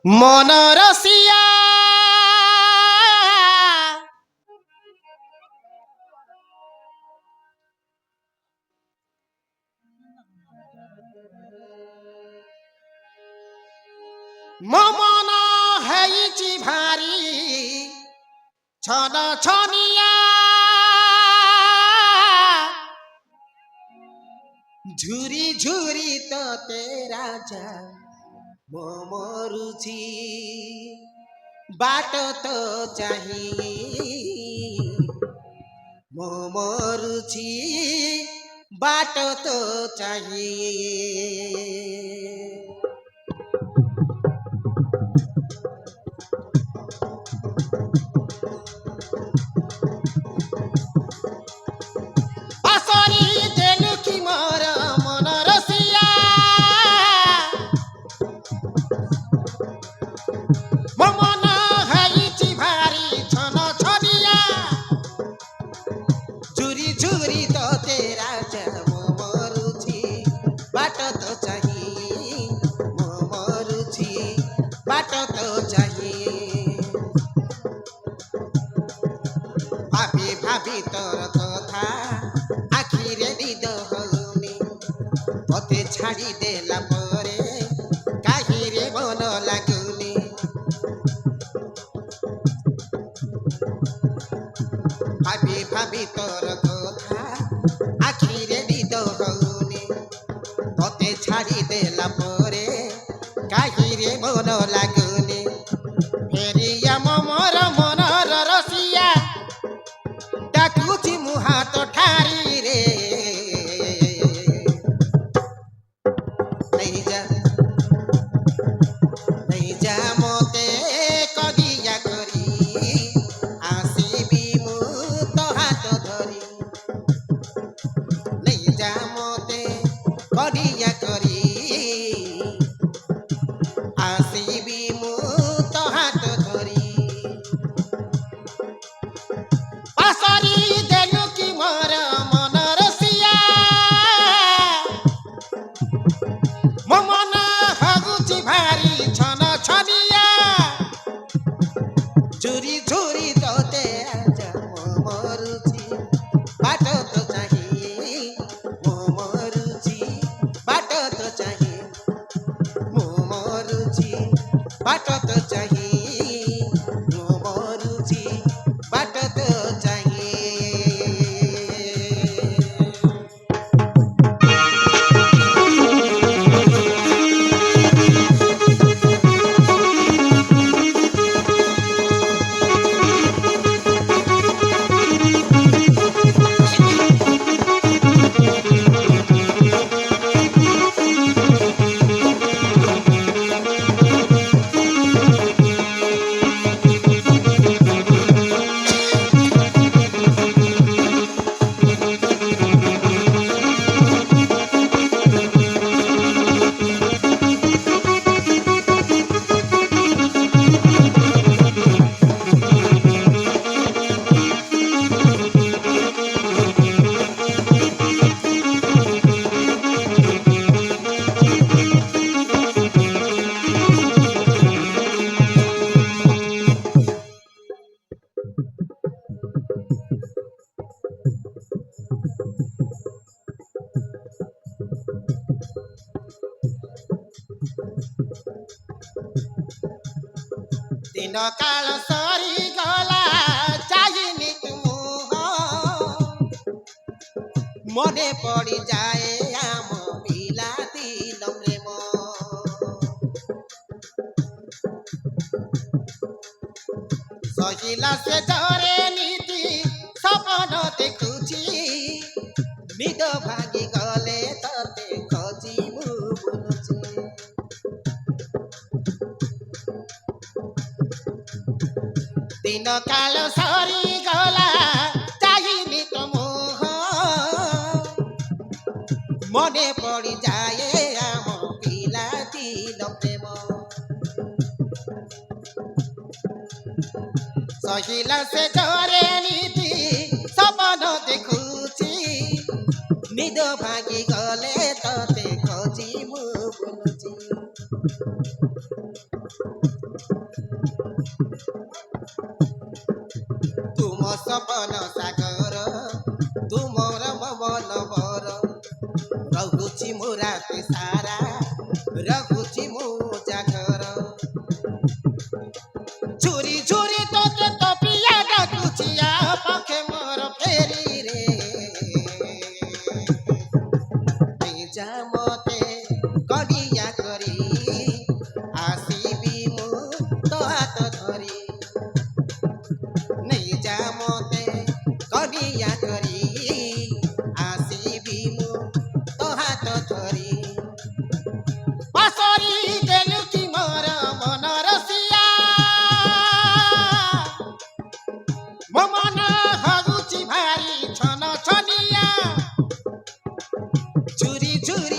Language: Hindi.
মনরসিয়া মমন হেইছি ভারি ছন ছনিয়া ঝুরি ঝুরি তোতে রাজা মরুছি बाट तो चाहिए मरुची बाट तो चाहिए असरी देलु की मोर मन रसिया मन हाइची भारी छन छनिया झुरी झुरी तो तेरा मरुची बाट तो चाहिए मरुची बाट तो चाहिए भाभी भाभी तोर कथा आखिरे निद हउनी पते छाड़ी देला परे काहिरे मन लागुनी भाभी भाभी तोर कथा आखिरे निद हउनी पते छाड़ी देला परे काहिरे मन लागुनी फेरिया मोर मनर रसिया डाकुची मुहा तो ठारी रे नहीं जा मोते कगिया करी आसीबी मु तो हाथ धरी नहीं जा मोते कगिया करी आसीबी मु तो हाथ धरी पासरी देलु की मोर मन रसिया मो मन हगुची भारी छन छनिया झुरी झुरी तोते आजा मरुची बाट तो चाहिए मरुची बाट तो चाहिए मरुची बाट तो चाहिए मरुची बाट तो चाहिए दिन काल सरी गला चाहिए तुम मने पड़ी जाए आम बिलाती प्रेम सहिला से जरे नीति सपन देखुची निद भागी गले तते खजी मु बुलुची दिन काल सरी गला चाहिए तुम मने पड़ी जाए आम बिलाती प्रेम सहिला से जरे नीति सपन देखुची निद भागी गले तते खजी मु बुलुची सपन सागर तुमर मन बर रहुची मु राति सारा रहुची मु जागर झुरी झुरी तोते तपिया डाकुचिया पाखे मोर फेरी रे जा मते कडिया करी आसीबी मु तो हाथ धरी नहीं जा मते कडिया करी आसीबी मु तो हाथ धरी पासरी देलु की मोर मन रसिया मो मन हगुची भारी छन छनिया झुरी झुरी